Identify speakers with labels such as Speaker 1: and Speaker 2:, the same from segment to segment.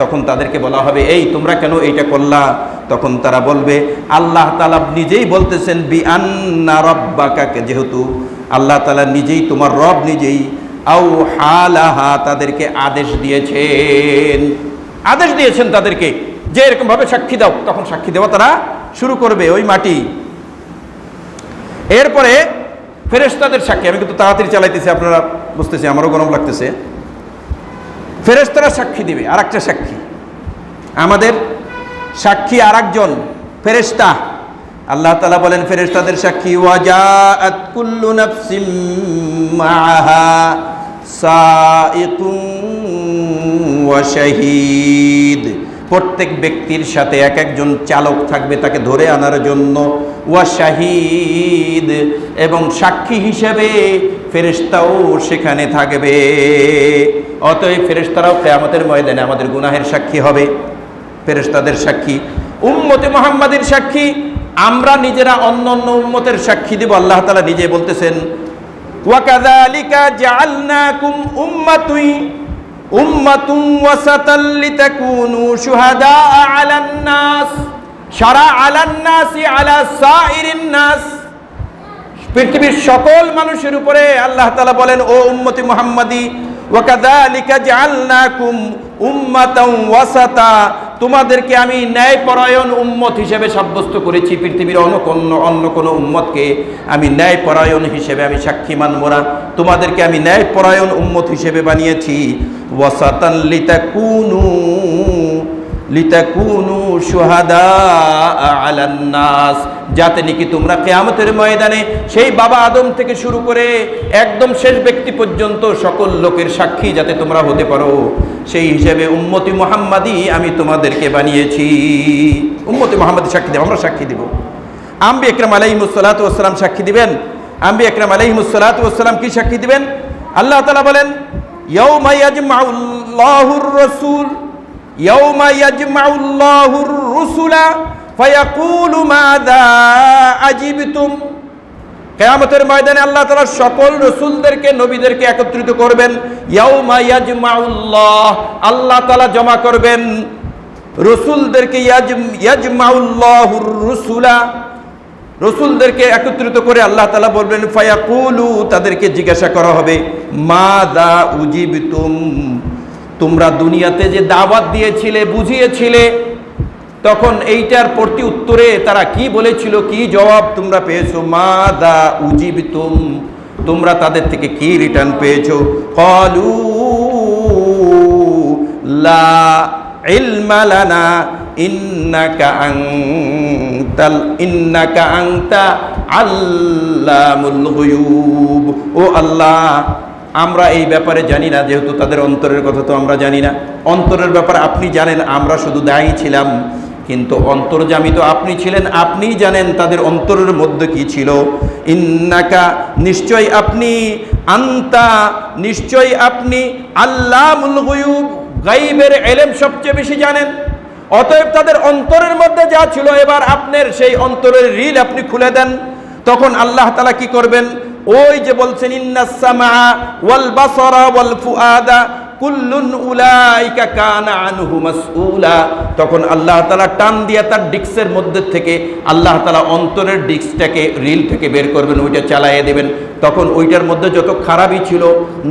Speaker 1: তখন তাদেরকে বলা হবে, এই তোমরা কেন এইটা করলা? তখন তারা বলবে, আল্লাহ তাআলা নিজেই বলতেছেন বিআন্না রাব্বাকা, যেহেতু আল্লাহ তাআলা নিজেই তোমার রব, নিজেই আও হালাহা, তাদেরকে আদেশ দিয়েছেন তাদেরকে যে এরকম ভাবে সাক্ষী দাও। তখন সাক্ষী দেওয়া তারা শুরু করবে, ওই মাটি। এরপরে ফেরেশতাদের সাক্ষী, আমি কিন্তু তাড়াতাড়ি চালাইতেছি, আপনারা বুঝতেছি, আমারও গরম লাগতেছে। ফেরেশতারা সাক্ষী দিবে, আর একটা সাক্ষী, আমাদের সাক্ষী আর একজন ফেরেশতা। আল্লাহ তাআলা বলেন ফেরেশতাদের সাক্ষী, ওয়াজাআত কুল্লু নাফসিম মাআহা সাইকুন ওয়া শাহীদ, প্রত্যেক ব্যক্তির সাথে এক একজন চালক থাকবে তাকে ধরে আনার জন্য, ওয়া শাহীদ, এবং সাক্ষী হিসেবে ফেরেশতাও সেখানে থাকবে। অতএব ফেরেশতারাও কিয়ামতের ময়দানে আমাদের গুনাহের সাক্ষী হবে। ফেরেশতাদের সাক্ষী, উম্মতে মুহাম্মাদের সাক্ষী, আমরা নিজেরা অন্য অন্য উম্মতের সাক্ষী দিব। আল্লাহ তাআলা নিজে বলতেছেন, ওয়া কাযালিকা জাআলনাকুম উম্মাতুন ওয়াসাতাল লিতাকুনু শুহাদা আলান নাস শারা আলান নাসি আলা সাইরিন নাস, পৃথিবীর সকল মানুষের উপরে আল্লাহ তাআলা বলেন, ও উম্মতি মুহাম্মাদি, ওয়া কাযালিকা জাআলনাকুম উম্মাতান ওয়াসাতা, তোমাদেরকে আমি ন্যায়পরায়ণ উম্মত হিসেবে সাব্যস্ত করেছি। পৃথিবীর অন্য কোনো উম্মতকে আমি ন্যায়পরায়ণ হিসেবে আমি সাক্ষী মানব না, তোমাদেরকে আমি ন্যায়পরায়ণ উম্মত হিসেবে বানিয়েছি। ওয়াসাতান লিতাকুনু শুহাদা আলান নাস, যাতে নাকি তোমরা কিয়ামতের ময়দানে সেই বাবা আদম থেকে শুরু করে একদম শেষ ব্যক্তি পর্যন্ত সকল লোকের সাক্ষী যাতে তোমরা হতে পারো, সেই হিসেবে উম্মতি মুহাম্মাদি আমি তোমাদেরকে বানিয়েছি। উম্মতি মুহাম্মাদি সাক্ষী দেব, আমরা সাক্ষী দিব। আম্বিয়া ইকরাম আলাইহিমুস সালাতু ওয়াস সালাম সাক্ষী দিবেন। আম্বিয়া ইকরাম আলাইহিমুস সালাতু ওয়াস সালাম কি সাক্ষী দিবেন? আল্লাহ তাআলা বলেন, ইয়াউমা ইয়াজমাউল্লাহুর রাসূল ইয়াউমা ইয়াজমাউল্লাহুর রুসুলা ফায়াকুলু মাযা আজিবতুম, কিয়ামতের ময়দানে আল্লাহ তাআলা সকল রাসূলদেরকে, নবীদেরকে একত্রিত করবেন। ইয়াউমা ইয়াজমাউল্লাহ, আল্লাহ তাআলা জমা করবেন রাসূলদেরকে, ইয়াজমাউল্লাহুর রুসুলা, রাসূলদেরকে একত্রিত করে আল্লাহ তাআলা বলবেন, ফায়াকুলু, তাদেরকে জিজ্ঞাসা করা হবে, মাযা উজিবতুম, তোমরা দুনিয়াতে যে দাওয়াত দিয়েছিলে, বুঝিয়েছিলে, তখন এইটার প্রতি উত্তরে তারা কি বলেছিল, কি জবাব তোমরা পেয়েছো? মাযা উজিবতুম, তোমরা তাদের থেকে কি রিটার্ন পেয়েছো? ক্বালু লা ইলমা লানা ইন্নাকা আনতা আল্লামুল গুয়ুব, ও আল্লাহ, আমরা এই ব্যাপারে জানি না, যেহেতু তাদের অন্তরের কথা তো আমরা জানি না। অন্তরের ব্যাপারে আপনি জানেন, আমরা শুধু দায়ী ছিলাম, কিন্তু অন্তর্যামী তো আপনি ছিলেন, আপনিই জানেন তাদের অন্তরের মধ্যে কি ছিল। ইন্নাকা, নিশ্চয় আপনি, আনতা, নিশ্চয় আপনি, আল্লামুল গুয়ুব, গায়বের ইলম সবচেয়ে বেশি জানেন। অতএব তাদের অন্তরের মধ্যে যা ছিল, এবার আপনার সেই অন্তরের রিল আপনি খুলে দেন। তখন আল্লাহ তাআলা কি করবেন? ওই যে বলছেন, ইন্নাস সামা ওয়াল বাসারা ওয়াল ফুআদা কুল্লুন উলাইকা কানা আনহু মাসউলা, তখন আল্লাহ তাআলা টান দিয়ে তার ডিস্কের মধ্যে থেকে আল্লাহ তাআলা অন্তরের ডিস্কটাকে, রিলটাকে বের করবেন, ওইটা চালাইয়ে দেবেন। তখন ওইটার মধ্যে যত খারাপই ছিল,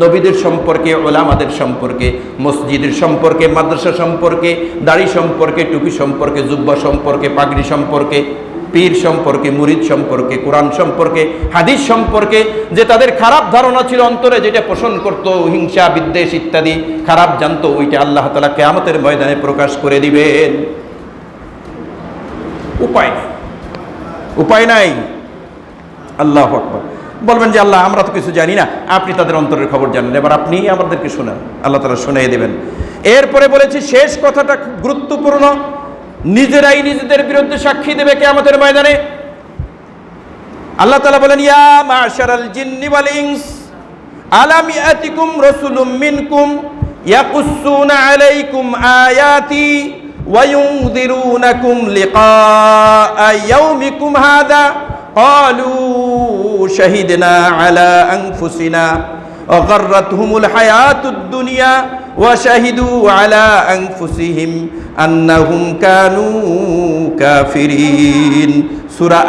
Speaker 1: নবীদের সম্পর্কে, উলামাদের সম্পর্কে, মসজিদের সম্পর্কে, মাদ্রাসা সম্পর্কে, দাড়ি সম্পর্কে, টুপি সম্পর্কে, জুব্বা সম্পর্কে, পাগড়ি সম্পর্কে, পীর সম্পর্কে, মুরিদ সম্পর্কে, কোরআন সম্পর্কে, হাদিস সম্পর্কে যে তাদের খারাপ ধারণা ছিল অন্তরে, যেটা পোষণ করত, হিংসা, বিদ্বেষ ইত্যাদি খারাপ জানতো, ওইটা আল্লাহ তাআলা কিয়ামতের ময়দানে প্রকাশ করে দিবেন। উপায় নাই। আল্লাহু আকবার। বলবেন যে আল্লাহ, আমরা তো কিছু জানি না, আপনি তাদের অন্তরের খবর জানেন, এবার আপনি আমাদেরকে শোনান। আল্লাহ তাআলা শুনিয়ে দেবেন। এরপরে বলেছি, শেষ কথাটা খুব গুরুত্বপূর্ণ, নিজেরাই নিজেদের বিরুদ্ধে সাক্ষী দেবে কিয়ামতের ময়দানে। আল্লাহ তাআলা বলেন, ইয়া মাশারাল জিন্নি ওয়াল ইনস আলাম ইয়াতিকুম রাসূলুম মিনকুম ইয়াকুসুনা আলাইকুম আয়াতি ওয়া ইউনযিরুনাকুম লিকাআ ইয়াউমিকুম হাযা ক্বালু শাহিদনা আলা আনফুসিনা ওয়া গাররাতহুমুল হায়াতুদ দুনিয়া ওয়া শাহিদু আলা আনফুসিহিম আন্নাহুম কানু কাফিরিন। সূরা